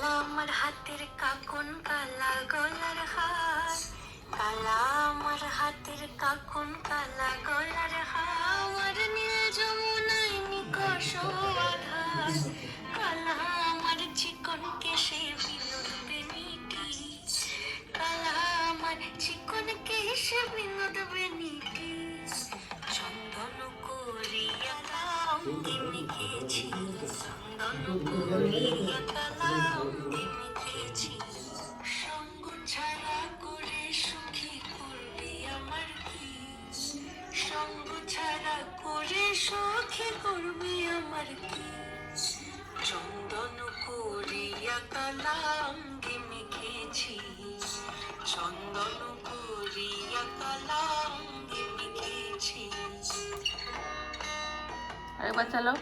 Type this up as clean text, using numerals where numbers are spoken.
কালা আমার হাতের কাকন, কালা গলার হার, কালা আমার হাতের কাকন, কালা গলার হার, আমার নীল যমুনায় নিকষ আধার, কালা আমার চিকন কেশে বিনোদ বেনিটি, কালা আমার চিকন কেশে বিনোদ বেনিটি, চন্দন করিয়া অঙ্গে মেখেছি, চন্দন করিয়া কালা অঙ্গে মেখেছি, সঙ্গ ছাড়া করে সুখী করবি আমার কি, সঙ্গ ছাড়া করে সুখী করবি আমার কি, চন্দন করিয়া কালা অঙ্গে মেখেছি, চন্দন করিয়া কালা অঙ্গে মেখেছি। আরেকবার চালাও।